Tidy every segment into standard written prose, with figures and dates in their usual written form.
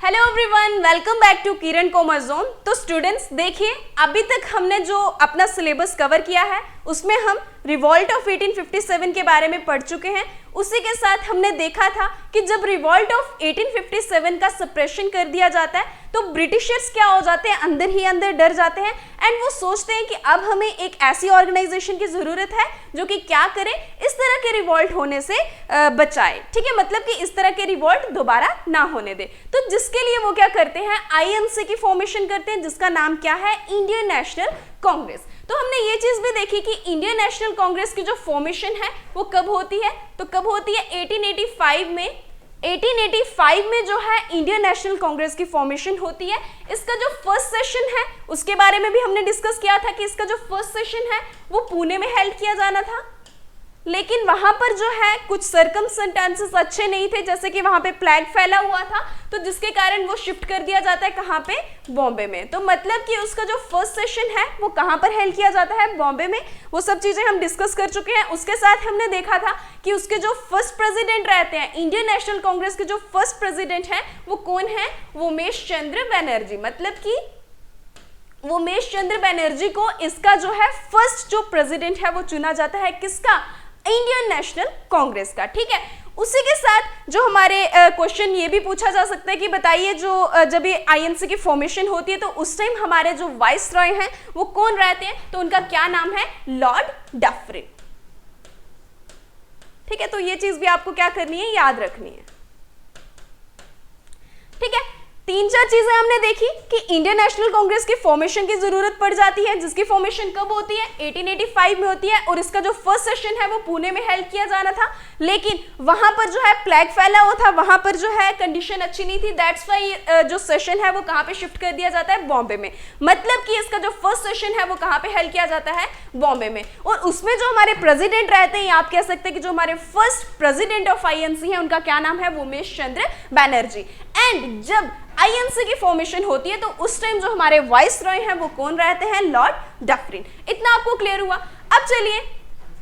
Hello everyone, welcome back to Kiran commerce zone. तो students देखिए, अभी तक हमने जो अपना सिलेबस कवर किया है उसमें हम रिवॉल्ट ऑफ 1857 के बारे में पढ़ चुके हैं। उसी के साथ हमने देखा था कि जब रिवॉल्ट ऑफ 1857 का सप्रेशन कर दिया जाता है तो ब्रिटिशर्स क्या हो जाते हैं, अंदर ही अंदर डर जाते हैं एंड वो सोचते हैं कि अब हमें एक ऐसी ऑर्गेनाइजेशन की जरूरत है जो कि क्या करे, इस तरह के रिवॉल्ट होने से बचाए। ठीक है, मतलब कि इस तरह के रिवॉल्ट दोबारा ना होने दे। तो जिसके लिए वो क्या करते हैं, आईएनसी की फॉर्मेशन करते हैं जिसका नाम क्या है, इंडियन नेशनल कांग्रेस। तो हमने ये चीज भी देखी कि इंडियन नेशनल कांग्रेस की जो फॉर्मेशन है वो कब होती है, तो कब होती है 1885 में। 1885 में जो है इंडियन नेशनल कांग्रेस की फॉर्मेशन होती है। इसका जो फर्स्ट सेशन है उसके बारे में भी हमने डिस्कस किया था कि इसका जो फर्स्ट सेशन है वो पुणे में हेल्ड किया जाना था, लेकिन वहां पर जो है कुछ सर्कमस्टेंसेस अच्छे नहीं थे, जैसे कि वहां पे प्लेग फैला हुआ था, तो जिसके कारण वो शिफ्ट कर दिया जाता है कहां पे, बॉम्बे में। तो मतलब कि उसका जो फर्स्ट सेशन है वो कहां पर हेल्ड किया जाता है, बॉम्बे में। वो सब चीजें हम डिस्कस कर चुके हैं। उसके साथ हमने देखा था कि उसके जो फर्स्ट प्रेसिडेंट रहते हैं, इंडियन नेशनल कांग्रेस के जो फर्स्ट प्रेसिडेंट है वो कौन है, उमेश चंद्र बनर्जी। मतलब कि उमेश चंद्र बनर्जी को इसका जो है फर्स्ट जो प्रेसिडेंट है वो चुना जाता है, किसका, इंडियन नेशनल कांग्रेस का। ठीक है, उसी के साथ जो हमारे क्वेश्चन ये भी पूछा जा सकता है कि बताइए जो जब ये आईएनसी की फॉर्मेशन होती है तो उस टाइम हमारे जो वाइस रॉय हैं वो कौन रहते हैं, तो उनका क्या नाम है, लॉर्ड डफरिन। ठीक है, तो ये चीज भी आपको क्या करनी है, याद रखनी है। ठीक है, तीन चार चीजें हमने देखी कि इंडियन नेशनल कांग्रेस की फॉर्मेशन की जरूरत पड़ जाती है, जिसकी फॉर्मेशन कब होती है, 1885 में होती है, और इसका जो फर्स्ट सेशन है वो पुणे में हेल्ड किया जाना था, लेकिन वहां पर जो है प्लेग फैला हुआ था, वहां पर जो है कंडीशन अच्छी नहीं थी, दैट्स वाई जो सेशन है वो कहां पे शिफ्ट कर दिया जाता है, बॉम्बे में। मतलब कि इसका जो फर्स्ट सेशन है वो कहां पे हेल्ड किया जाता है, बॉम्बे में। और उसमें जो हमारे प्रेसिडेंट रहते हैं, आप कह सकते हैं कि जो हमारे फर्स्ट प्रेसिडेंट ऑफ आईएनसी है उनका क्या नाम है, उमेश चंद्र बनर्जी। एंड जब आईएनसी की फॉर्मेशन होती है तो उस टाइम जो हमारे वाइस रॉय हैं वो कौन रहते हैं, लॉर्ड डफरिन। इतना आपको क्लियर हुआ। अब चलिए,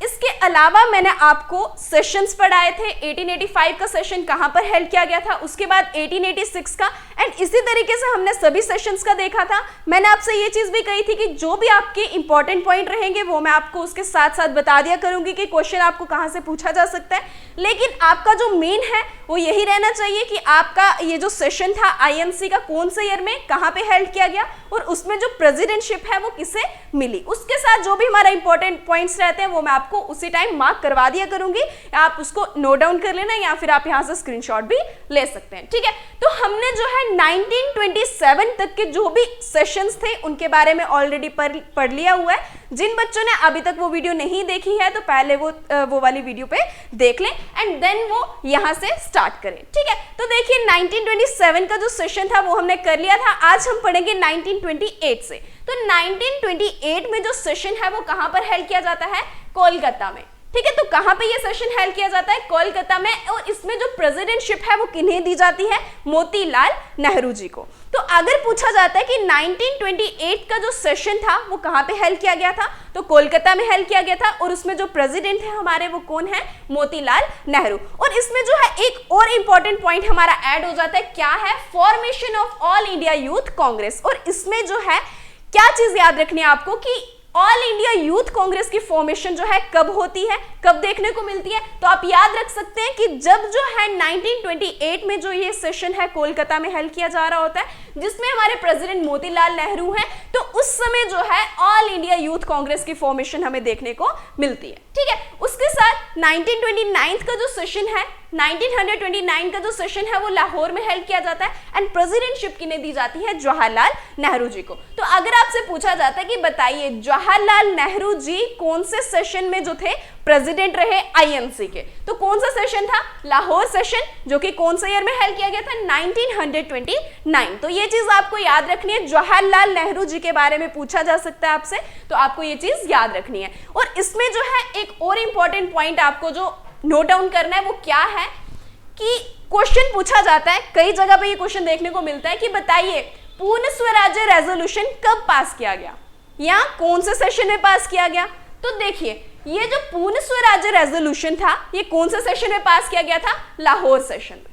इसके अलावा मैंने आपको सेशंस पढ़ाए थे। 1885 का सेशन कहां पर हेल्ड किया गया था, उसके बाद 1886 का, एंड इसी तरीके से हमने सभी सेशंस का देखा था। मैंने आपसे ये चीज भी कही थी कि जो भी आपके इंपॉर्टेंट पॉइंट रहेंगे वो मैं आपको उसके साथ साथ बता दिया करूंगी कि क्वेश्चन आपको कहां से पूछा जा सकता है, लेकिन आपका जो मेन है वो यही रहना चाहिए कि आपका ये जो सेशन था आईएनसी का कौन से ईयर में कहां पे हेल्ड किया गया और उसमें जो प्रेसिडेंटशिप है वो किसे मिली। उसके साथ जो भी हमारा इंपॉर्टेंट पॉइंट्स रहते हैं वो मैं आपको उसी टाइम मार्क करवा दिया करूंगी, आप उसको नोट डाउन कर लेना या फिर आप यहां से स्क्रीनशॉट भी ले सकते हैं। ठीक है, तो हमने जो है 1927 तक के जो भी सेशंस थे उनके बारे में ऑलरेडी पढ़ लिया हुआ है। जिन बच्चों ने अभी तक वो वीडियो नहीं देखी है तो पहले वो वाली वीडियो पे देख लें एंड देन वो यहां से स्टार्ट करें। ठीक है, तो देखिए 1927 का जो सेशन था वो हमने कर लिया था। आज हम पढ़ेंगे 1928 से। तो 1928 में जो सेशन है वो कहां पर हेल्ड किया जाता है, कोलकाता में। ठीक है, तो कहां पे ये सेशन हेल्ड किया जाता है, कोलकाता में, और इसमें जो प्रेसिडेंटशिप है वो किन्हें दी जाती है, मोतीलाल नेहरू जी को। तो अगर पूछा जाता है कि 1928 का जो सेशन था वो कहां पे हेल्ड किया गया था, तो कोलकाता में हेल्ड किया गया था, और उसमें जो प्रेसिडेंट है हमारे वो कौन है, मोतीलाल नेहरू। और इसमें जो है एक और इंपॉर्टेंट पॉइंट हमारा ऐड हो जाता है, क्या है, formation of all India youth Congress. और इसमें जो है क्या चीज याद रखनी है आपको कि ऑल इंडिया यूथ कांग्रेस की फॉर्मेशन जो है कब होती है, कब देखने को मिलती है, तो आप याद रख सकते हैं कि जब जो है 1928 में जो ये सेशन है कोलकाता में हेल्ड किया जा रहा होता है जिसमें हमारे प्रेसिडेंट मोतीलाल नेहरू हैं, तो उस समय जो है ऑल इंडिया यूथ कांग्रेस की फॉर्मेशन हमें देखने को मिलती है। ठीक है, उसके साथ 1929 का जो सेशन है, 1929 का जो सेशन है वो लाहौर में हेल्ड किया जाता है एंड प्रेसिडेंटशिप किन्हें दी जाती है, जवाहरलाल नेहरू जी को। तो अगर आपसे पूछा जाता है कि बताइए जवाहरलाल नेहरू जी कौन से सेशन में जो थे प्रेसिडेंट रहे आईएनसी के, तो कौन सा सेशन था, लाहौर सेशन, जो कि कौन से ईयर में हेल्ड किया गया था, 1929। तो ये चीज आपको याद रखनी है, जवाहरलाल नेहरू जी के बारे में पूछा जा सकता है आपसे, तो आपको ये चीज याद रखनी है। और इसमें जो है एक और इंपॉर्टेंट पॉइंट आपको जो नोट डाउन करना है वो क्या है कि क्वेश्चन पूछा जाता है, कई जगह पे ये क्वेश्चन देखने को मिलता है कि बताइए पूर्ण स्वराज्य रेजोल्यूशन कब पास किया गया या कौन से सेशन में पास किया गया। तो देखिए ये जो पूर्ण स्वराज्य रेजोल्यूशन था ये कौन से सेशन में पास किया गया था, लाहौर सेशन में।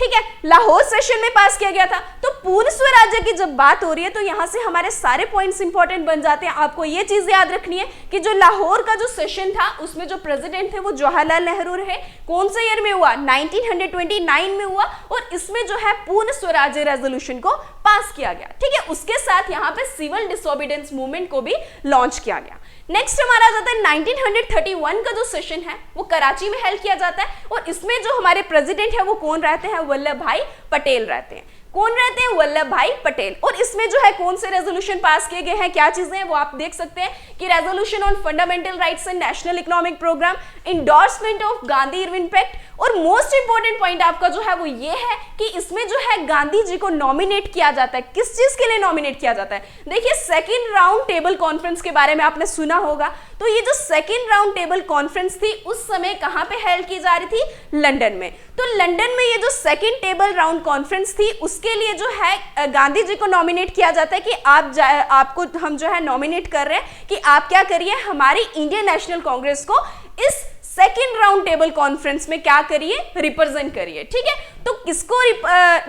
ठीक है, लाहौर सेशन में पास किया गया था। तो पूर्ण स्वराज्य की जब बात हो रही है तो यहां से हमारे सारे पॉइंट्स इंपॉर्टेंट बन जाते हैं। आपको ये चीज याद रखनी है कि जो लाहौर का जो सेशन था उसमें जो प्रेसिडेंट थे वो जवाहरलाल नेहरू रहे। कौन से ईयर में हुआ? 1929 में हुआ, और इसमें जो है पूर्ण स्वराज्य रेजोल्यूशन को पास किया गया। ठीक है, उसके साथ यहाँ पे सिविल डिसोबीडियंस मूवमेंट को भी लॉन्च किया गया। नेक्स्ट हमारा आ जाता है 1931 का जो सेशन है वो कराची में हेल्ड किया जाता है, और इसमें जो हमारे प्रेसिडेंट है वो कौन रहते हैं? वल्लभ भाई पटेल रहते हैं। कौन रहते हैं? वल्लभ भाई पटेल। और इसमें जो है कौन से रेजोल्यूशन पास किए गए हैं, क्या चीजें हैं वो आप देख सकते हैं कि resolution on fundamental rights and national economic programme, endorsement of Gandhi Irwin pact, और मोस्ट इंपोर्टेंट पॉइंट आपका जो है वो ये है कि इसमें जो है गांधी जी को नॉमिनेट किया जाता है। किस चीज के लिए नॉमिनेट किया जाता है? देखिए, सेकेंड राउंड टेबल कॉन्फ्रेंस के बारे में आपने सुना होगा। तो ये जो सेकेंड राउंड टेबल कॉन्फ्रेंस थी उस समय कहां पे हेल्ड की जा रही थी? लंदन में। तो लंदन में ये जो सेकेंड टेबल राउंड कॉन्फ्रेंस थी उसके लिए जो है गांधी जी को नॉमिनेट किया जाता है कि आपको हम जो है नॉमिनेट कर रहे हैं कि आप क्या करिए, हमारी इंडियन नेशनल कांग्रेस को इस सेकेंड राउंड टेबल कॉन्फ्रेंस में क्या करिए? रिप्रेजेंट करिए। ठीक है, तो किसको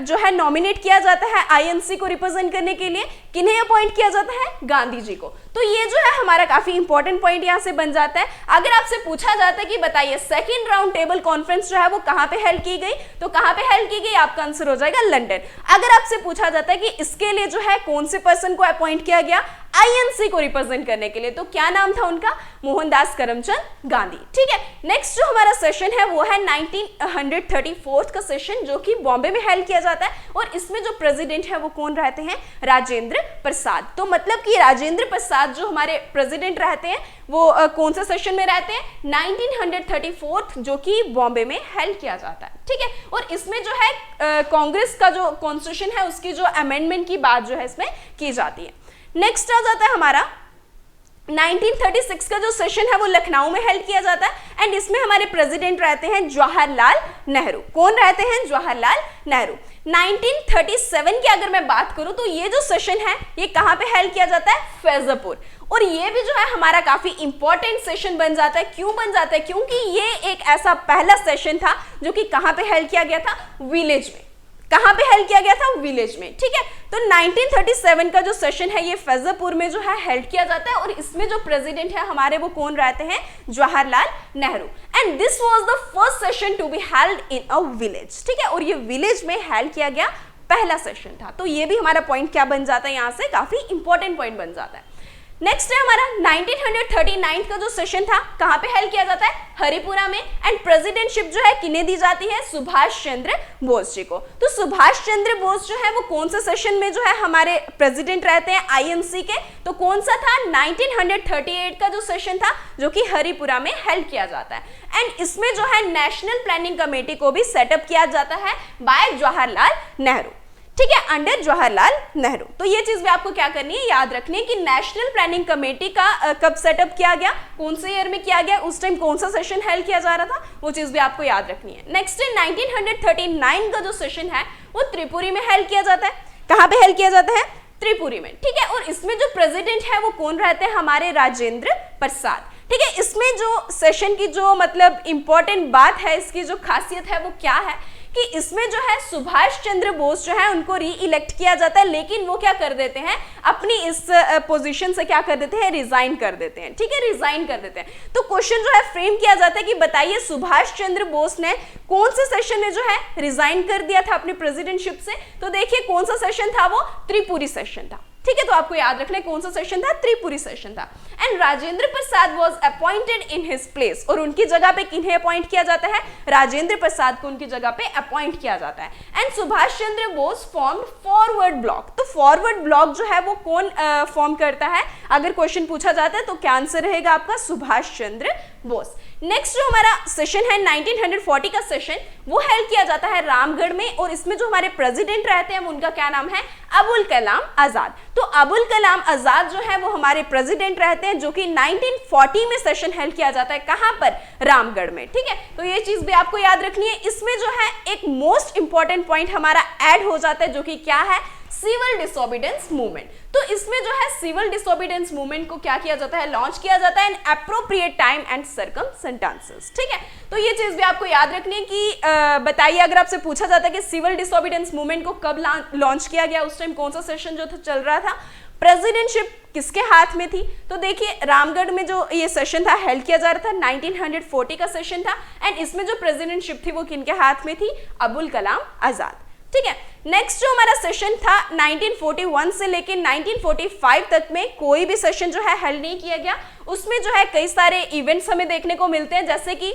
जो है नॉमिनेट किया जाता है आईएनसी को रिप्रेजेंट करने के लिए? किन्हें अपॉइंट किया जाता है? गांधी जी को। तो ये जो है हमारा काफी इंपॉर्टेंट पॉइंट यहां से बन जाता है। अगर आपसे पूछा जाता है कि बताइए सेकेंड राउंड टेबल कॉन्फ्रेंस जो है वो कहां पे हेल्ड की गई, तो कहां पे हेल्ड की गई? आपका आंसर हो जाएगा लंदन। अगर आपसे पूछा जाता है कि इसके लिए जो है कौन से पर्सन को अपॉइंट किया गया आईएनसी को रिप्रेजेंट करने के लिए, तो क्या नाम था उनका? मोहनदास करमचंद गांधी। ठीक है, नेक्स्ट जो हमारा सेशन है वो है 1934 का सेशन जो कि बॉम्बे में हेल्ड किया जाता है, और इसमें जो प्रेसिडेंट है वो कौन रहते हैं? राजेंद्र प्रसाद। तो मतलब कि राजेंद्र प्रसाद जो हमारे प्रेसिडेंट रहते हैं वो कौन से सेशन में रहते हैं? 1934 जो कि बॉम्बे में हेल्ड किया जाता है। ठीक है, और इसमें जो है कांग्रेस का जो कॉन्स्टिट्यूशन है उसकी जो अमेंडमेंट की बात जो है इसमें की जाती है। नेक्स्ट आ जाता है हमारा 1936 का जो सेशन है वो लखनऊ में हेल्ड किया जाता है, एंड इसमें हमारे प्रेसिडेंट रहते हैं जवाहरलाल नेहरू। कौन रहते हैं? जवाहरलाल नेहरू। 1937 की अगर मैं बात करूं तो ये जो सेशन है ये कहां पे हेल्ड किया जाता है? फैजपुर। और ये भी जो है हमारा काफी इंपॉर्टेंट सेशन बन जाता है। क्यों बन जाता है? क्योंकि ये एक ऐसा पहला सेशन था जो कि कहां पे हेल्ड किया गया था? विलेज में। कहां पे हेल्ड किया गया था? विलेज में। ठीक है, तो 1937 का जो सेशन है ये फैजपुर में जो है हेल्ड किया जाता है, और इसमें जो प्रेसिडेंट है हमारे वो कौन रहते हैं? Jawaharlal Nehru. And this was the first session to be held in a village. ठीक है, और ये विलेज में हेल्ड किया गया पहला सेशन था। तो ये भी हमारा पॉइंट क्या बन जाता है? यहां से काफी इंपॉर्टेंट पॉइंट बन जाता है। नेक्स्ट है हमारा 1939 का जो सेशन था कहां पे हेल्ड किया जाता है? हरिपुरा में, एंड प्रेसिडेंटशिप जो है किन्हें दी जाती है? सुभाष चंद्र बोस जी को। तो सुभाष चंद्र बोस जो है वो कौन से सेशन में जो है हमारे प्रेसिडेंट रहते हैं आईएनसी के? तो कौन सा था? 1938 का जो सेशन था जो कि हरिपुरा में हेल्ड किया जाता है, एंड इसमें जो है नेशनल प्लानिंग कमेटी को भी सेटअप किया जाता है बाय जवाहरलाल नेहरू। ठीक है, अंडर जवाहरलाल नेहरू। तो ये चीज भी आपको क्या करनी है? याद रखनी है कि नेशनल प्लानिंग कमेटी का कब सेटअप किया गया, कौन से ईयर में किया गया, उस टाइम कौन सा सेशन हेल्ड किया जा रहा था, वो चीज भी आपको याद रखनी है। नेक्स्ट है 1939 का जो सेशन है वो त्रिपुरी में हेल्ड किया जाता है। कहां पे हेल्ड किया जाता है? त्रिपुरी में। ठीक है, और इसमें जो प्रेसिडेंट है वो कौन रहते हैं? हमारे राजेंद्र प्रसाद। ठीक है, इसमें जो सेशन की जो मतलब इंपॉर्टेंट बात है, इसकी जो खासियत है वो क्या है कि इसमें जो है सुभाष चंद्र बोस जो है उनको री इलेक्ट किया जाता है, लेकिन वो क्या कर देते हैं? अपनी इस पोजीशन से क्या कर देते हैं? रिजाइन कर देते हैं। ठीक है, रिजाइन कर देते हैं। तो क्वेश्चन जो है फ्रेम किया जाता है कि बताइए सुभाष चंद्र बोस ने कौन से सेशन में जो है रिजाइन कर दिया था अपनी प्रेसिडेंटशिप से? तो देखिए कौन सा सेशन था वो? त्रिपुरी सेशन था। ठीक है, तो आपको याद रखना है कौन सा सेशन था? त्रिपुरी सेशन था। And Rajendra Prasad was appointed in his place, और उनकी जगह पे किन्हें अपॉइंट किया जाता है? राजेंद्र प्रसाद को उनकी जगह पे अपॉइंट किया जाता है। And Subhash Chandra Bose formed forward block. तो फॉरवर्ड ब्लॉक जो है वो कौन फॉर्म करता है? अगर क्वेश्चन पूछा जाता है तो क्या आंसर रहेगा आपका? सुभाष चंद्र बोस। नेक्स्ट जो हमारा सेशन है 1940 का सेशन वो हेल्ड किया जाता है रामगढ़ में, और इसमें जो हमारे प्रेसिडेंट रहते हैं उनका क्या नाम है? अबुल कलाम आजाद। तो अबुल कलाम आजाद जो है वो हमारे प्रेसिडेंट रहते हैं, जो कि 1940 में सेशन हेल्ड किया जाता है। कहां पर? रामगढ़ में। ठीक है, तो ये चीज भी आपको याद रखनी है। इसमें जो है एक मोस्ट इंपॉर्टेंट पॉइंट हमारा ऐड हो जाता है, जो कि क्या है? Civil disobedience movement. तो इसमें जो है सिविल डिसोबीडियंस मूवमेंट को क्या किया जाता है, लॉन्च किया जाता है इन एप्रोप्रिएट टाइम एंड सर्कमस्टेंसेस। ठीक है, तो ये चीज भी आपको याद रखनी है कि बताइए अगर आपसे पूछा जाता है कि सिविल डिसोबीडियंस मूवमेंट को कब लॉन्च किया गया, उस टाइम कौन सा सेशन जो था चल रहा था, प्रेसिडेंटशिप किसके हाथ में थी, तो देखिए रामगढ़ में जो ये सेशन था हेल्ड किया जा रहा था, 1940 का सेशन था एंड इसमें जो प्रेसिडेंटशिप थी वो किनके हाथ में थी, अबुल कलाम आजाद। ठीक है, नेक्स्ट जो हमारा सेशन था 1941 से लेकर 1945 तक में कोई भी सेशन जो है हेल्ड नहीं किया गया। उसमें जो है कई सारे इवेंट्स हमें देखने को मिलते हैं, जैसे कि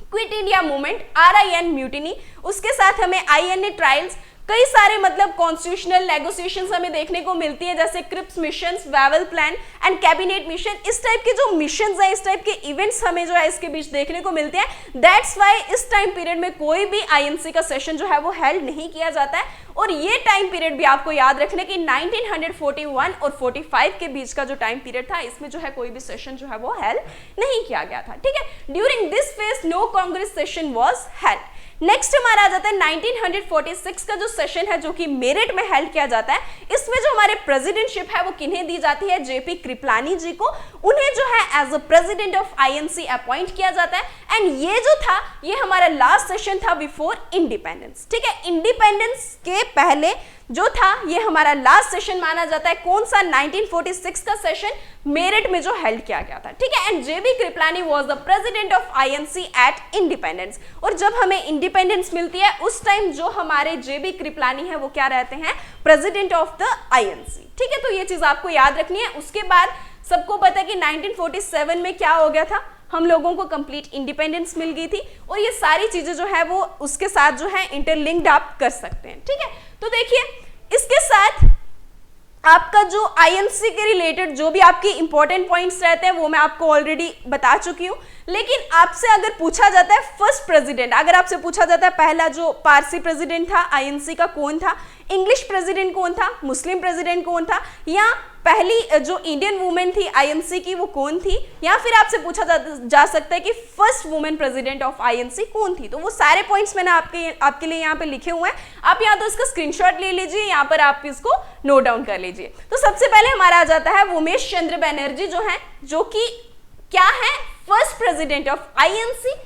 quit India movement, RIN mutiny, उसके साथ हमें INA ट्रायल्स, कई सारे मतलब कॉन्स्टिट्यूशनल नेगोशिएशंस हमें देखने को मिलती है, जैसे Cripps missions, Wavell plan and cabinet mission. इस टाइप के जो मिशंस हैं, इस टाइप के इवेंट्स हमें जो है इसके बीच देखने को मिलते हैं। दैट्स व्हाई इस टाइम पीरियड में कोई भी INC का सेशन जो है वो हेल्ड नहीं किया जाता है। और ये टाइम पीरियड भी आपको याद रखना कि 1941 और 45 के बीच का जो टाइम पीरियड था, इसमें जो है कोई भी सेशन जो है वो हेल्ड नहीं किया गया था। ठीक है, during this phase no Congress session was held. Next हमारा आ जाता है 1946 का जो सेशन है जो कि मेरठ में हेल्ड किया जाता है। इसमें जो हमारे प्रेसिडेंटशिप है वो किन्हें दी जाती है, JP कृपलानी जी को। उन्हें जो है as a president of INC appoint किया जाता है एंड ये जो था ये हमारा लास्ट सेशन था बिफोर इंडिपेंडेंस। ठीक है, इंडिपेंडेंस के पहले जो था ये हमारा लास्ट सेशन माना जाता है। कौन सा, 1946 का सेशन मेरठ में जो हेल्ड किया गया था। ठीक है, and JB Kripalani was the president of INC at independence. और जब हमें इंडिपेंडेंस मिलती है उस टाइम जो हमारे JB कृपलानी है वो क्या रहते हैं, प्रेसिडेंट ऑफ द INC। ठीक है, तो ये चीज आपको याद रखनी है। उसके बाद सबको पता है कि 1947 में क्या हो गया था, हम लोगों को कंप्लीट इंडिपेंडेंस मिल गई थी और ये सारी चीजें जो है वो उसके साथ जो है इंटरलिंक्ड आप कर सकते हैं। ठीक है, तो देखिए इसके साथ आपका जो INC के रिलेटेड जो भी आपके इंपॉर्टेंट पॉइंट्स रहते हैं वो मैं आपको ऑलरेडी बता चुकी हूँ। लेकिन आपसे अगर पूछा जाता है फर्स्ट प्रेसिडेंट, अगर आपसे पूछा जाता है पहला जो पारसी प्रेसिडेंट था INC का कौन था, इंग्लिश प्रेसिडेंट कौन था, मुस्लिम प्रेसिडेंट कौन था, या पहली जो इंडियन वुमेन थी INC की वो कौन थी, या फिर आपसे पूछा जा सकता है कि first women president of INC कौन थी, तो वो सारे पॉइंट्स मैंने आपके लिए यहाँ पे लिखे हुए हैं। आप यहाँ तो इसका स्क्रीनशॉट ले लीजिए, यहाँ पर आप इसको नोट डाउन कर लीजिए। तो सबसे पहले हमारा आ जाता है उमेश चंद्र बनर्जी जो है, जो कि क्या है, फर्स्ट प्रेसिडेंट ऑफ INC।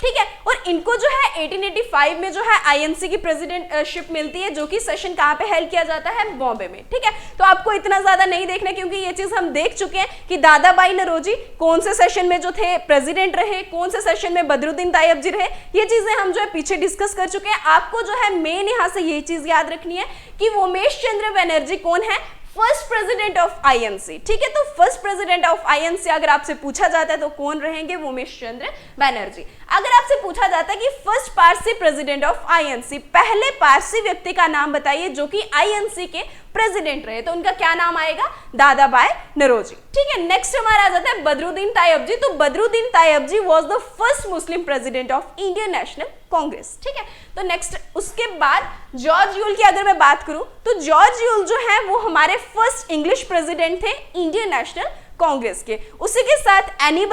ठीक है, और इनको जो है 1885 में जो है INC की प्रेसिडेंटशिप मिलती है, जो कि सेशन कहाँ पे हेल्ड किया जाता है, बॉम्बे में। ठीक है, तो आपको इतना ज्यादा नहीं देखना क्योंकि ये चीज हम देख चुके हैं कि दादा भाई नौरोजी कौन से सेशन में जो थे प्रेसिडेंट रहे, कौन से सेशन में बदरुद्दीन तायब जी रहे, ये चीजें हम जो है पीछे डिस्कस कर चुके हैं। आपको जो है मेन यहाँ से ये चीज याद रखनी है कि उमेश चंद्र बनर्जी कौन है, फर्स्ट प्रेसिडेंट ऑफ INC। ठीक है, तो फर्स्ट प्रेसिडेंट ऑफ INC अगर आपसे पूछा जाता है तो कौन रहेंगे, उमेश चंद्र बनर्जी। अगर आपसे पूछा जाता है कि first Parsi president of INC, पहले पारसी व्यक्ति का नाम बताइए जो कि INC के प्रेसिडेंट रहे, तो उनका क्या नाम आएगा, दादा भाई नौरोजी। ठीक है, नेक्स्ट हमारा आ जाता है बदरुद्दीन तायब जी। तो Badruddin Tyab ji was the first Muslim president of Indian National Congress. ठीक है, तो नेक्स्ट उसके बाद जॉर्ज यूल की अगर मैं बात करूं तो जॉर्ज यूल जो है वो हमारे फर्स्ट इंग्लिश प्रेसिडेंट थे इंडियन नेशनल कांग्रेस के। उसी के साथ एनी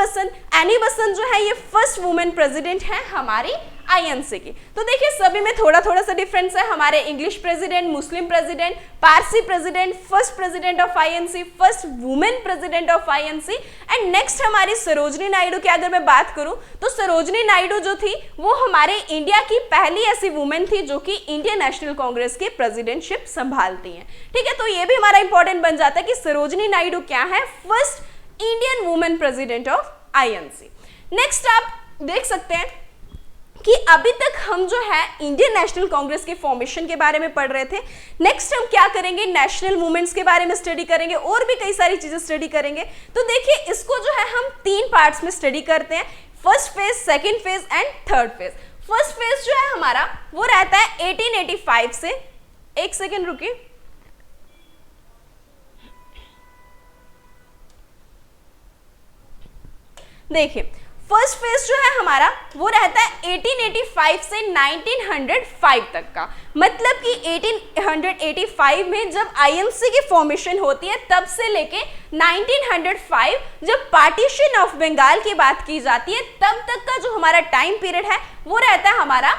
बसंत जो है ये फर्स्ट वुमेन प्रेसिडेंट है हमारी INC की। तो देखिए सभी में थोड़ा थोड़ा सा डिफरेंस है, हमारे English president, Muslim president, Parsi president, first president of INC, first women president of INC। And next हमारी सरोजनी नायडू की अगर मैं बात करूं तो सरोजनी नायडू जो थी वो हमारे इंडिया की पहली ऐसी वुमेन थी जो कि इंडियन नेशनल कांग्रेस की प्रेसिडेंटशिप संभालती हैं। ठीक है, तो ये भी हमारा इंपॉर्टेंट बन जाता है कि सरोजनी नायडू क्या है, first Indian women president of INC। Next आप देख सकते हैं कि अभी तक हम जो है इंडियन नेशनल कांग्रेस के फॉर्मेशन के बारे में पढ़ रहे थे। नेक्स्ट हम क्या करेंगे, नेशनल मूवमेंट्स के बारे में स्टडी करेंगे और भी कई सारी चीजें स्टडी करेंगे। तो देखिए इसको जो है हम 3 पार्ट्स में स्टडी करते हैं, first phase, second phase and third phase. First phase जो है हमारा वो रहता है 1885 से, एक सेकेंड रुकिए, देखिए फर्स्ट फेज जो है हमारा वो रहता है 1885 से 1905 तक का। मतलब कि 1885 में जब INC की फॉर्मेशन होती है तब से लेके 1905 जब पार्टीशन ऑफ बंगाल की बात की जाती है तब तक का जो हमारा टाइम पीरियड है वो रहता है हमारा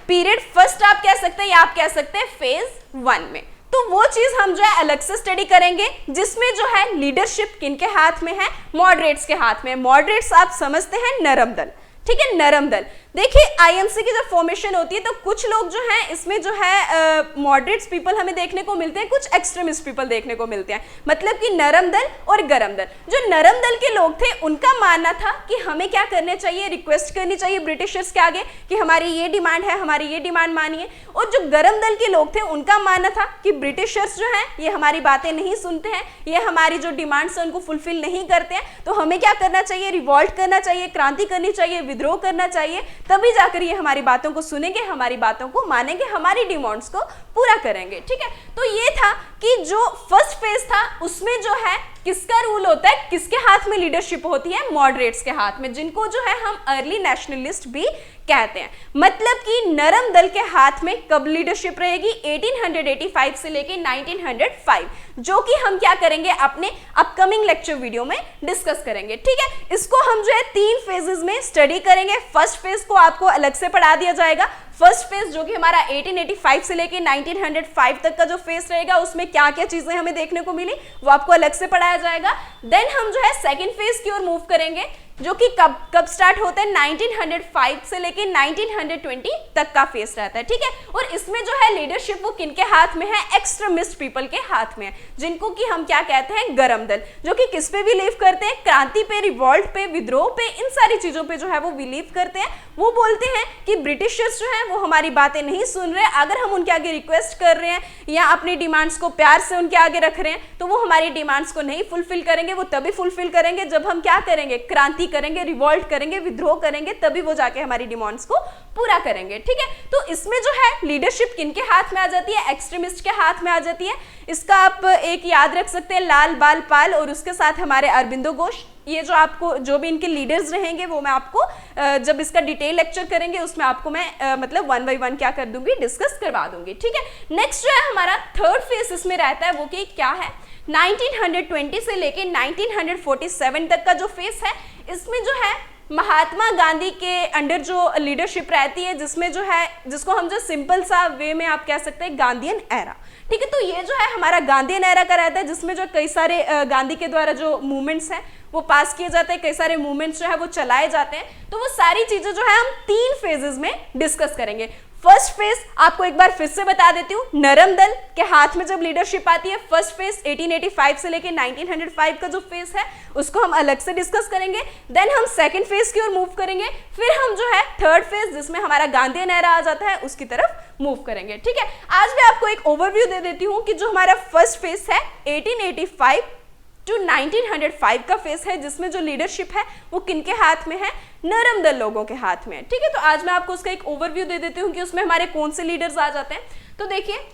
पीरियड फर्स्ट आप कह सकते हैं या आप कह सकते हैं फेज 1 में। तो वो चीज हम जो है अलग से स्टडी करेंगे, जिसमें जो है लीडरशिप किनके हाथ में है, मॉडरेट्स के हाथ में। मॉडरेट्स आप समझते हैं नरम दल, ठीक है, नरम दल। देखिए आईएनसी की जब फॉर्मेशन होती है तो कुछ लोग जो हैं इसमें जो है मॉडरेट्स पीपल हमें देखने को मिलते हैं, कुछ एक्सट्रीमिस्ट पीपल देखने को मिलते हैं, मतलब कि नरम दल और गरम दल। जो नरम दल के लोग थे उनका मानना था कि हमें क्या करना चाहिए, रिक्वेस्ट करनी चाहिए ब्रिटिशर्स के आगे कि हमारी ये डिमांड है, हमारी ये डिमांड मानिए। और जो गरम दल के लोग थे उनका मानना था कि ब्रिटिशर्स जो हैं ये हमारी बातें नहीं सुनते हैं, ये हमारी जो डिमांड्स है उनको फुलफिल नहीं करते हैं, तो हमें क्या करना चाहिए, रिवॉल्ट करना चाहिए, क्रांति करनी चाहिए, विद्रोह करना चाहिए, तभी जाकर ये हमारी बातों को सुनेंगे, हमारी बातों को मानेंगे, हमारी डिमांड्स को पूरा करेंगे। ठीक है, तो ये था कि जो फर्स्ट फेज था उसमें जो है किसका रूल होता है, किसके हाथ में लीडरशिप होती है, मॉडरेट्स के हाथ में, जिनको जो है हम अर्ली नेशनलिस्ट भी कहते हैं। मतलब कि नरम दल के हाथ में कब लीडरशिप रहेगी, 1885 से लेके 1905, जो कि हम क्या करेंगे अपने अपकमिंग लेक्चर वीडियो में डिस्कस करेंगे। ठीक है, इसको हम जो है 3 फेजेस में स्टडी करेंगे। फर्स्ट फेज को आपको अलग से पढ़ा दिया जाएगा। फर्स्ट फेज जो कि हमारा 1885 से लेके 1905 तक का जो फेज रहेगा उसमें क्या क्या चीजें हमें देखने को मिली वो आपको अलग से पढ़ाया जाएगा। देन हम जो है सेकंड फेज की ओर मूव करेंगे, जो कि कब स्टार्ट होता है, 1905 से लेके 1920 तक का फेज रहता है। ठीक है, और इसमें जो है लीडरशिप वो किनके हाथ में है, एक्सट्रीमिस्ट पीपल के हाथ में है, जिनको कि हम क्या कहते हैं, गरम दल, जो कि किस पे बिलीव करते हैं, क्रांति पे, रिवॉल्ट पे, विद्रोह पे, इन सारी चीजों पे जो है वो बिलीव करते हैं। वो बोलते हैं कि ब्रिटिशर्स जो है वो हमारी बातें नहीं सुन रहे, अगर हम उनके आगे रिक्वेस्ट कर रहे हैं या अपनी डिमांड्स को प्यार से उनके आगे रख रहे हैं तो वो हमारी डिमांड्स को नहीं फुलफिल करेंगे। वो तभी फुलफिल करेंगे जब हम क्या करेंगे, क्रांति करेंगे, रिवॉल्ट करेंगे, विद्रोह करेंगे, तभी वो जाके हमारी डिमांड्स को पूरा करेंगे। ठीक है, तो इसमें जो है लीडरशिप किनके हाथ में आ जाती है, एक्सट्रीमिस्ट के हाथ में आ जाती है। इसका आप एक याद रख सकते हैं, लाल बाल पाल और उसके साथ हमारे अरबिंदो घोष। ये जो आपको जो भी इनके लीडर्स रहेंगे वो मैं आपको जब इसका डिटेल लेक्चर करेंगे उसमें आपको मैं मतलब 1 बाय 1 क्या कर दूंगी, डिस्कस करवा दूंगी। ठीक है, नेक्स्ट जो है हमारा थर्ड फेज इसमें रहता है वो कि क्या है, 1920 से लेके 1947 तक का जो फेज है, इसमें जो है महात्मा गांधी के अंडर जो लीडरशिप रहती है, जिसमें जो है जिसको हम जो सिंपल सा वे में आप कह सकते हैं गांधीयन एरा। ठीक है, तो ये जो है हमारा गांधीयन एरा का रहता है, जिसमें जो कई सारे गांधी के द्वारा जो मूवमेंट्स हैं वो पास किए जाते हैं, कई सारे मूवमेंट्स जो है वो चलाए जाते हैं। तो वो सारी चीजें जो है हम 3 फेजेस में डिस्कस करेंगे। फर्स्ट फेज आपको एक बार फिर से बता देती हूँ, नरम दल के हाथ में जब लीडरशिप आती है, फर्स्ट फेज 1885 से लेके 1905 का जो फेज है उसको हम अलग से डिस्कस करेंगे। देन हम सेकंड फेज की ओर मूव करेंगे, फिर हम जो है थर्ड फेज जिसमें हमारा गांधीयन एरा आ जाता है उसकी तरफ मूव करेंगे। ठीक है, आज मैं आपको एक ओवरव्यू दे देती हूँ कि जो हमारा फर्स्ट फेज है 1885 टू 1905 का फेस है, जिसमें जो लीडरशिप है वो किनके हाथ में है, नरम दल लोगों के हाथ में है। ठीक है, तो आज मैं आपको उसका एक ओवरव्यू दे देती हूँ कि उसमें हमारे कौन से लीडर्स आ जाते हैं। तो देखिए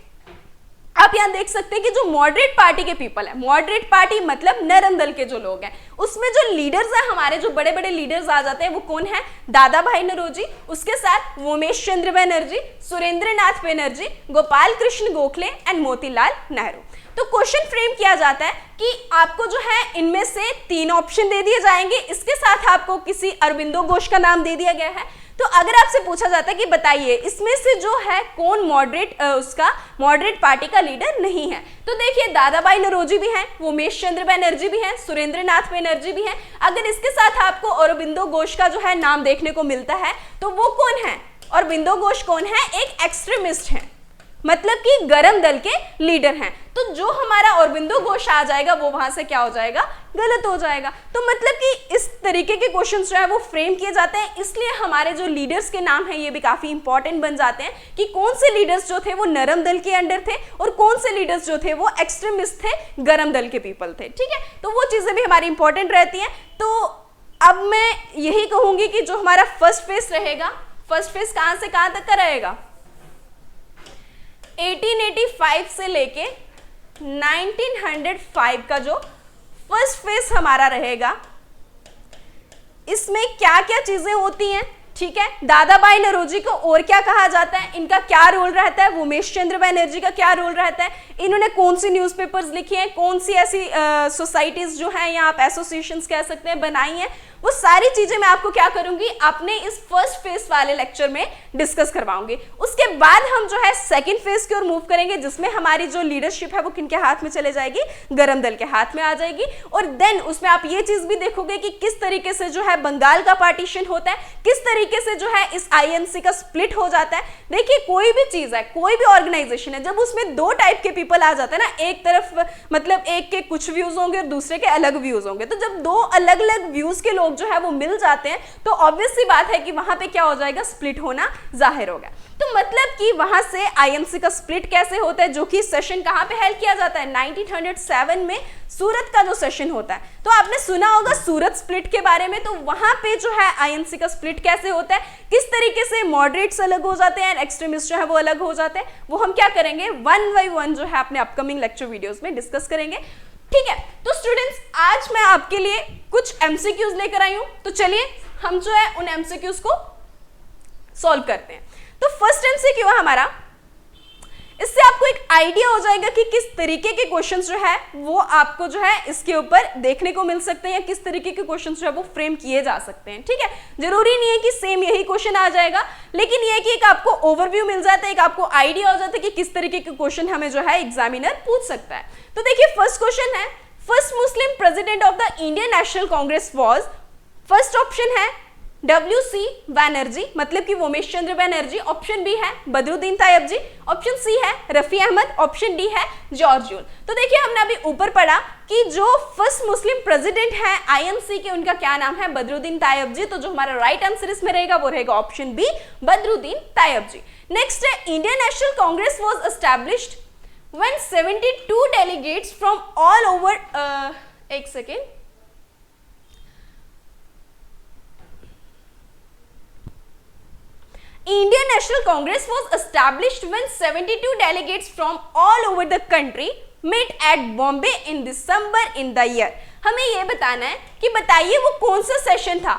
आप यहाँ देख सकते हैं कि जो मॉडरेट पार्टी के पीपल है, मॉडरेट पार्टी मतलब नरम दल के जो लोग हैं, उसमें जो लीडर्स हैं हमारे जो बड़े बड़े लीडर्स आ जाते हैं वो कौन है, दादा भाई नौरोजी, उसके साथ उमेश चंद्र बनर्जी, सुरेंद्र नाथ बनर्जी, गोपाल कृष्ण गोखले एंड मोतीलाल नेहरू। तो क्वेश्चन फ्रेम किया जाता है कि आपको जो है इनमें से 3 ऑप्शन दे दिए जाएंगे, इसके साथ आपको किसी अरबिंदो घोष का नाम दे दिया गया है। तो अगर आपसे पूछा जाता है कि बताइए इसमें से जो है कौन मॉडरेट पार्टी का लीडर नहीं है, तो देखिए दादा भाई नौरोजी भी हैं, उमेश चंद्र बनर्जी भी हैं, सुरेंद्र नाथ बनर्जी भी हैं। अगर इसके साथ आपको अरबिंदो घोष का जो है नाम देखने को मिलता है तो वो कौन है, अरबिंदो घोष कौन है, एक एक्सट्रीमिस्ट है, मतलब कि गरम दल के लीडर हैं। तो जो हमारा अरबिंदो घोष आ जाएगा वो वहां से क्या हो जाएगा, गलत हो जाएगा। तो मतलब कि इस तरीके के क्वेश्चंस जो है वो फ्रेम किए जाते हैं, इसलिए हमारे जो लीडर्स के नाम है ये भी काफी इंपॉर्टेंट बन जाते हैं कि कौन से लीडर्स जो थे वो नरम दल के अंडर थे और कौन से लीडर्स जो थे वो एक्सट्रीमिस्ट थे, गरम दल के पीपल थे। ठीक है, तो वो चीजें भी हमारी इंपॉर्टेंट रहती हैं। तो अब मैं यही कहूंगी कि जो हमारा फर्स्ट फेज रहेगा, फर्स्ट फेज कहां से कहां तक का रहेगा, 1885 से लेके 1905 का जो फर्स्ट फेज हमारा रहेगा, इसमें क्या क्या चीजें होती हैं। ठीक है, दादा भाई नौरोजी को और क्या कहा जाता है, इनका क्या रोल रहता है, उमेश चंद्र बनर्जी का क्या रोल रहता है, इन्होंने कौन सी न्यूज़पेपर्स लिखी हैं, कौन सी ऐसी सोसाइटीज जो हैं या आप एसोसिएशंस कह सकते हैं बनाई हैं, वो सारी चीजें मैं आपको क्या करूंगी अपने इस फर्स्ट फेज वाले लेक्चर में डिस्कस करवाऊंगी। उसके बाद हम जो है सेकंड फेज की ओर मूव करेंगे, जिसमें हमारी जो लीडरशिप है वो किनके हाथ में चले जाएगी, गरम दल के हाथ में आ जाएगी। और देन उसमें आप ये चीज भी देखोगे कि किस तरीके से जो है बंगाल का पार्टीशन होता है, किस तरीके से जो है इस आईएनसी का स्प्लिट हो जाता है। देखिए कोई भी चीज है, कोई भी ऑर्गेनाइजेशन है, जब उसमें दो टाइप के पीपल आ जाते हैं ना, एक तरफ मतलब एक के कुछ व्यूज होंगे और दूसरे के अलग व्यूज होंगे, तो जब दो अलग अलग व्यूज के लोग जो है वो मिल जाते हैं तो ऑब्वियस सी बात है कि वहां पे क्या हो जाएगा, स्प्लिट होना जाहिर होगा। तो मतलब कि वहां से आईएनसी का स्प्लिट कैसे होता है, जो कि सेशन कहां पे हेल्ड किया जाता है, 1907 में सूरत का जो सेशन होता है। तो आपने सुना होगा सूरत स्प्लिट के बारे में, तो वहां पे जो है आईएनसी का स्प्लिट कैसे होता है, किस तरीके से मॉडरेट्स अलग हो जाते हैं, एक्सट्रीमिस्ट जो है वो अलग हो जाते हैं, वो हम क्या करेंगे वन बाय वन जो है अपने अपकमिंग लेक्चर वीडियोस में डिस्कस करेंगे। ठीक है, तो स्टूडेंट्स आज मैं आपके लिए कुछ एमसीक्यूज लेकर आई हूं, तो चलिए हम जो है उन एमसीक्यूज को सॉल्व करते हैं। तो फर्स्ट एमसीक्यू है हमारा, इससे आपको एक आइडिया हो जाएगा कि किस तरीके के क्वेश्चंस जो है वो आपको जो है इसके ऊपर देखने को मिल सकते हैं, या किस तरीके के क्वेश्चंस जो है वो फ्रेम किए जा सकते हैं। ठीक है, जरूरी नहीं है कि सेम यही क्वेश्चन आ जाएगा, लेकिन ये कि एक आपको ओवरव्यू मिल जाता है, एक आपको आइडिया हो जाता है कि किस तरीके के क्वेश्चन हमें जो है एग्जामिनर पूछ सकता है। तो देखिए फर्स्ट क्वेश्चन है, first Muslim president of the Indian National Congress was, first option है WC बैनर्जी, मतलब कि वोमेश चंद्र बैनर्जी, ऑप्शन बी है बदरुद्दीन तायब जी, ऑप्शन सी है रफी अहमद, ऑप्शन डी है जॉर्ज यूल। तो देखिए हमने अभी ऊपर पढ़ा कि जो फर्स्ट मुस्लिम प्रेसिडेंट है आईएनसी के, उनका क्या नाम है, बदरुद्दीन तायब जी। तो जो हमारा राइट आंसर इसमें रहेगा वो रहेगा ऑप्शन बी बदरुद्दीन तायब जी। नेक्स्ट है, Indian National Congress was established when 72 delegates from all over, एक second, Indian National Congress was established when 72 delegates from all over the country met at Bombay in December in the year। हमें ये बताना है कि बताइए वो कौन सा सेशन था,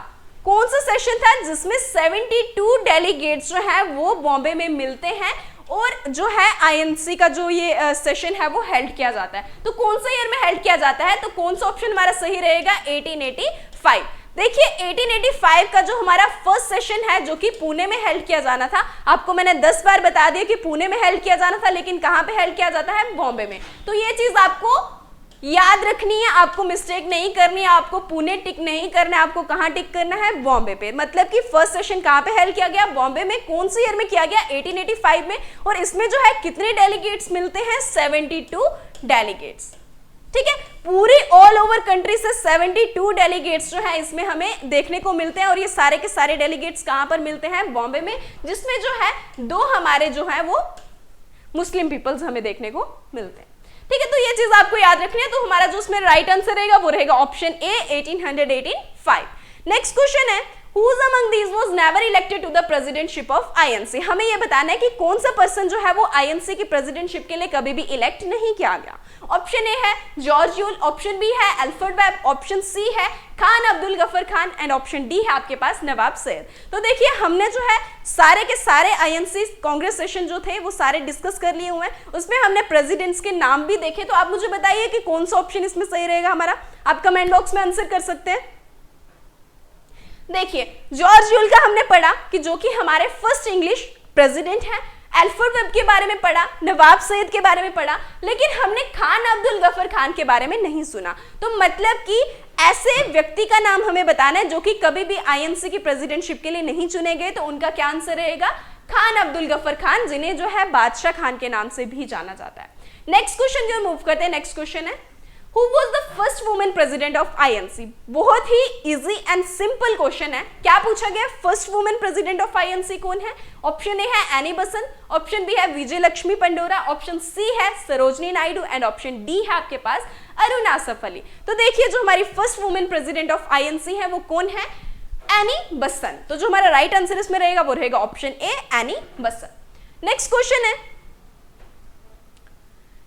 कौन सा सेशन था जिसमें 72 डेलीगेट्स जो है वो बॉम्बे में मिलते हैं और जो है आईएनसी का जो ये सेशन है वो हेल्ड किया जाता है। तो कौन सा ईयर में हेल्ड किया जाता है, तो कौन सा ऑप्शन हमारा सही रहेगा, 1885। देखिए 1885 का जो हमारा फर्स्ट सेशन है जो कि पुणे में हेल्ड किया जाना था, आपको मैंने 10 बार बता दिया कि पुणे में हेल्ड किया जाना था, लेकिन कहां पे हेल्ड किया जाता है, बॉम्बे में। तो ये चीज आपको याद रखनी है, आपको मिस्टेक नहीं करनी है, आपको पुणे टिक नहीं करना है, आपको कहां टिक करना है, बॉम्बे पे। मतलब कि फर्स्ट सेशन कहां पे हेल्ड किया गया, बॉम्बे में। कौन से ईयर में किया गया, 1885 में। और इसमें जो है कितने डेलीगेट्स मिलते हैं, 72 डेलीगेट्स। ठीक है, पूरी ऑल ओवर कंट्री से 72 डेलीगेट्स जो है इसमें हमें देखने को मिलते हैं, और ये सारे के सारे डेलीगेट्स कहां पर मिलते हैं, बॉम्बे में, जिसमें जो है दो हमारे जो है वो मुस्लिम पीपल्स हमें देखने को मिलते हैं। ठीक है, तो ये चीज आपको याद रखनी है। तो हमारा जो उसमें राइट आंसर रहेगा वो रहेगा ऑप्शन ए 1885। नेक्स्ट क्वेश्चन है, Who's among these was never elected to the presidentship of INC? हमें ये बताना है कि कौन सा पर्सन जो है वो आईएनसी की प्रेसिडेंटशिप के लिए कभी भी इलेक्ट नहीं किया गया। ऑप्शन ए है जॉर्ज यूल, ऑप्शन बी है अल्फ्रेड वेब, ऑप्शन सी है Khan Abdul Gruffudd Khan, and option D है आपके पास नवाब सैयद। तो देखिए हमने जो है सारे के सारे आईएनसी कांग्रेस सेशन जो थे वो सारे डिस्कस कर लिए हुए हैं, उसमें हमने प्रेसिडेंट्स के नाम भी देखे। तो आप मुझे बताइए कि कौन सा ऑप्शन इसमें सही रहेगा हमारा, आप कमेंट बॉक्स में आंसर कर सकते हैं। देखिए जॉर्ज यूल का हमने पढ़ा कि जो कि हमारे फर्स्ट इंग्लिश प्रेसिडेंट हैं, अल्फ्रेड वेब के बारे में पढ़ा, नवाब सैयद के बारे में पढ़ा, लेकिन हमने खान अब्दुल गफर खान के बारे में नहीं सुना। तो मतलब कि ऐसे व्यक्ति का नाम हमें बताना है जो कि कभी भी आईएनसी की प्रेसिडेंटशिप के लिए नहीं चुने गए। तो उनका क्या आंसर रहेगा, खान अब्दुल गफर खान, जिन्हें जो है बादशाह खान के नाम से भी जाना जाता है। नेक्स्ट क्वेश्चन जो मूव करते हैं, नेक्स्ट क्वेश्चन है Who was the first woman president of INC? बहुत ही इजी एंड सिंपल क्वेश्चन है। क्या पूछा गया, first women president of INC कौन है? ऑप्शन ए है एनी बसंत, ऑप्शन बी है विजय लक्ष्मी पंडोरा, ऑप्शन सी है Sarojini Naidu, and option D है आपके पास अरुण आसफ अली। तो देखिए जो हमारी first women president of INC है वो कौन है, एनी बसंत। तो जो हमारा राइट आंसर इसमें रहेगा वो रहेगा option A any Basant. Next question है,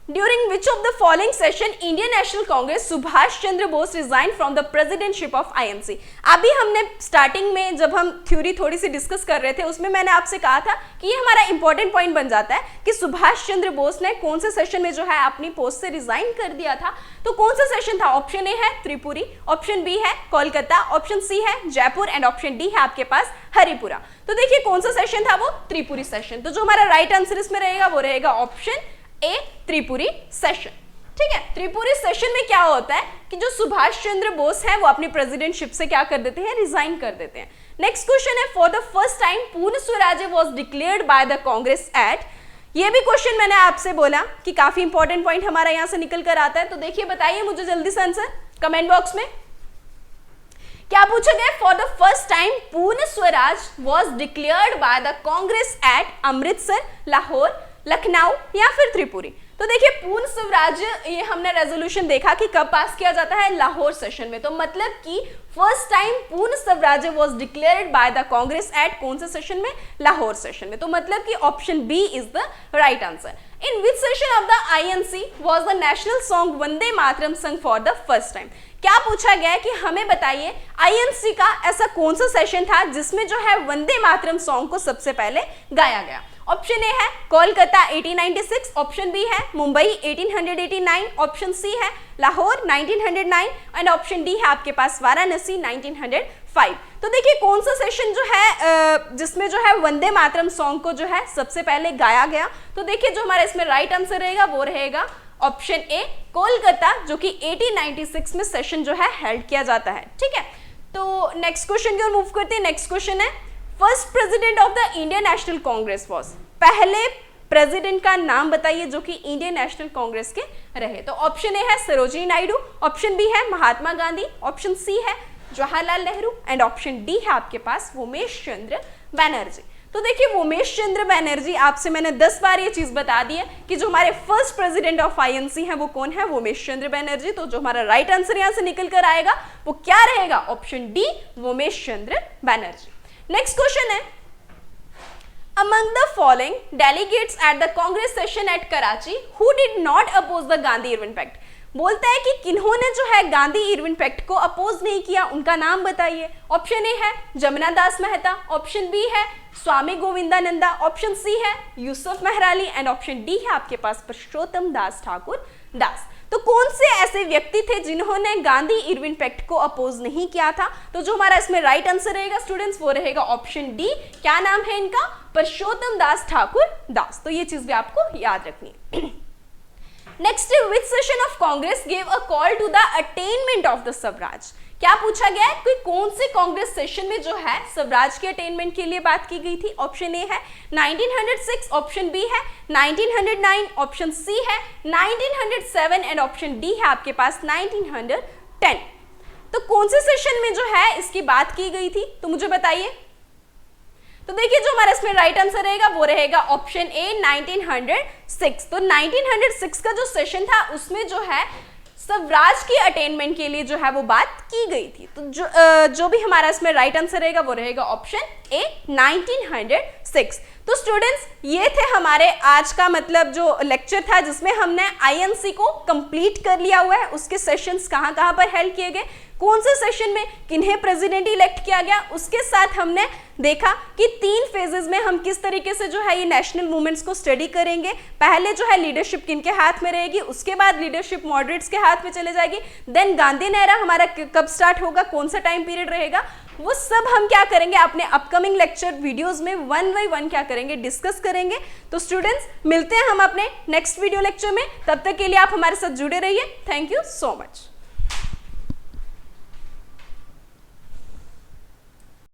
During which of the following session Indian National Congress Subhash Chandra Bose resign from the presidentship of INC। अभी हमने स्टार्टिंग में जब हम थ्योरी थोड़ी सी डिस्कस कर रहे थे उसमें मैंने आपसे कहा था कि ये हमारा इंपॉर्टेंट पॉइंट बन जाता है कि सुभाष चंद्र बोस ने कौन से सेशन में जो है अपनी पोस्ट से रिजाइन कर दिया था। तो कौन सा सेशन था? ऑप्शन ए है त्रिपुरी, ऑप्शन बी है कोलकाता, ऑप्शन सी है जयपुर एंड ऑप्शन डी है आपके पास हरिपुरा। तो देखिए कौन सा सेशन था? वो त्रिपुरी सेशन। तो जो हमारा राइट आंसर इसमें रहेगा वो रहेगा ऑप्शन ए त्रिपुरी सेशन। ठीक है, त्रिपुरी सेशन में क्या होता है कि जो सुभाष चंद्र बोस है वो अपनी प्रेसिडेंटशिप से क्या कर देते हैं? रिजाइन कर देते हैं। नेक्स्ट क्वेश्चन है, for the first time Purna Swarajya was declared by the Congress at. ये भी क्वेश्चन मैंने आपसे बोला कि काफी इंपॉर्टेंट पॉइंट हमारा यहां से निकल कर आता है। तो देखिए बताइए मुझे जल्दी से आंसर कमेंट बॉक्स में। क्या पूछा गया? For the first time Purna Swaraj was declared by the Congress at Amritsar, Lahore, Lucknow या फिर त्रिपुरी। तो देखिए पूर्ण स्वराज्य ये हमने रेजोल्यूशन देखा कि कब पास किया जाता है? लाहौर सेशन में। तो मतलब कि first time Purna Swarajya was declared by the Congress at कौन से सेशन में? लाहौर सेशन में। तो मतलब कि option B is the right answer. In which session of the INC was the national song Vande Mataram sung for the first time? क्या पूछा गया है कि हमें बताइए INC का ऐसा कौन सा सेशन था जिसमें जो है वंदे मातरम सॉन्ग को सबसे पहले गाया गया? ऑप्शन ए है कोलकाता 1896, ऑप्शन बी है मुंबई 1889, ऑप्शन सी है लाहौर 1909 एंड ऑप्शन डी है आपके पास वाराणसी 1905। तो देखिए कौन सा सेशन जो है जिसमें जो है वंदे मातरम सॉन्ग को जो है सबसे पहले गाया गया? तो देखिए जो हमारा इसमें राइट आंसर रहेगा वो रहेगा ऑप्शन ए कोलकाता, जो कि 1896 में सेशन जो है हेल्ड किया जाता है। ठीक है, तो नेक्स्ट क्वेश्चन की ओर मूव करते हैं। नेक्स्ट क्वेश्चन है, first president of the Indian National Congress was. पहले प्रेसिडेंट का नाम बताइए जो कि इंडियन नेशनल कांग्रेस के रहे। तो ऑप्शन ए है सरोजिनी नायडू, ऑप्शन बी है महात्मा गांधी, ऑप्शन सी है Jawaharlal Nehru and option D है आपके पास उमेश चंद्र बनर्जी। तो देखिए उमेश चंद्र बनर्जी, आपसे मैंने 10 बार ये चीज बता दी है कि जो हमारे फर्स्ट प्रेसिडेंट ऑफ INC है वो कौन है? वो उमेश चंद्र बनर्जी। तो जो हमारा राइट आंसर यहां से निकल कर आएगा वो क्या रहेगा? Option D Umesh Chandra Banerjee. Next question है, among the following delegates at the Congress session at Karachi who did not oppose the Gandhi-Irwin Pact? बोलता है कि किन्होंने जो है गांधी इरविन पैक्ट को अपोज नहीं किया, उनका नाम बताइए। ऑप्शन ए है जमुना दास मेहता, ऑप्शन बी है स्वामी गोविंदानंदा, ऑप्शन सी है यूसुफ मेहराली एंड ऑप्शन डी है आपके पास पुरुषोत्तम दास ठाकुर दास। तो कौन से ऐसे व्यक्ति थे जिन्होंने गांधी इरविन पैक्ट को अपोज नहीं किया था? तो जो हमारा इसमें राइट आंसर रहेगा स्टूडेंट्स वो रहेगा ऑप्शन डी। क्या नाम है इनका? पुरुषोत्तम दास ठाकुर दास। तो ये चीज भी आपको याद रखनी है। Next, which session of Congress gave a call to the attainment of the Swaraj? क्या पूछा गया है कि कौन से कांग्रेस सेशन में जो है स्वराज के अटेनमेंट के लिए बात की गई थी? ऑप्शन ए है 1906, ऑप्शन बी है 1909, ऑप्शन सी है 1907 एंड ऑप्शन डी है आपके पास 1910। तो कौन से सेशन में जो है इसकी बात की गई थी? तो मुझे बताइए। तो देखिए जो हमारा इसमें राइट आंसर रहेगा वो रहेगा ऑप्शन ए 1906। तो 1906 का जो सेशन था उसमें जो है स्वराज की अटेनमेंट के लिए जो है वो बात की गई थी। तो जो भी हमारा इसमें राइट आंसर रहेगा वो रहेगा ऑप्शन ए 1906। तो स्टूडेंट्स ये थे हमारे आज का मतलब जो लेक्चर था जिसमें हमने INC को कंप्लीट कर लिया हुआ है। उसके सेशंस कहाँ कहाँ पर हेल्ड किए गए, कौन से सेशन में किन्हें प्रेसिडेंट इलेक्ट किया गया, उसके साथ हमने देखा कि 3 फेजेस में हम किस तरीके से जो है ये नेशनल मूवमेंट्स को स्टडी करेंगे। पहले जो है लीडरशिप किनके हाथ में रहेगी, उसके बाद लीडरशिप मॉडरेट्स के हाथ में चले जाएगी, देन गांधी नेहरा हमारा कब स्टार्ट होगा, कौन सा टाइम पीरियड रहेगा, वो सब हम क्या करेंगे अपने अपकमिंग लेक्चर वीडियोस में 1 बाय 1 क्या करेंगे, डिस्कस करेंगे। तो स्टूडेंट्स मिलते हैं हम अपने नेक्स्ट वीडियो लेक्चर में, तब तक के लिए आप हमारे साथ जुड़े रहिए। Thank you so much.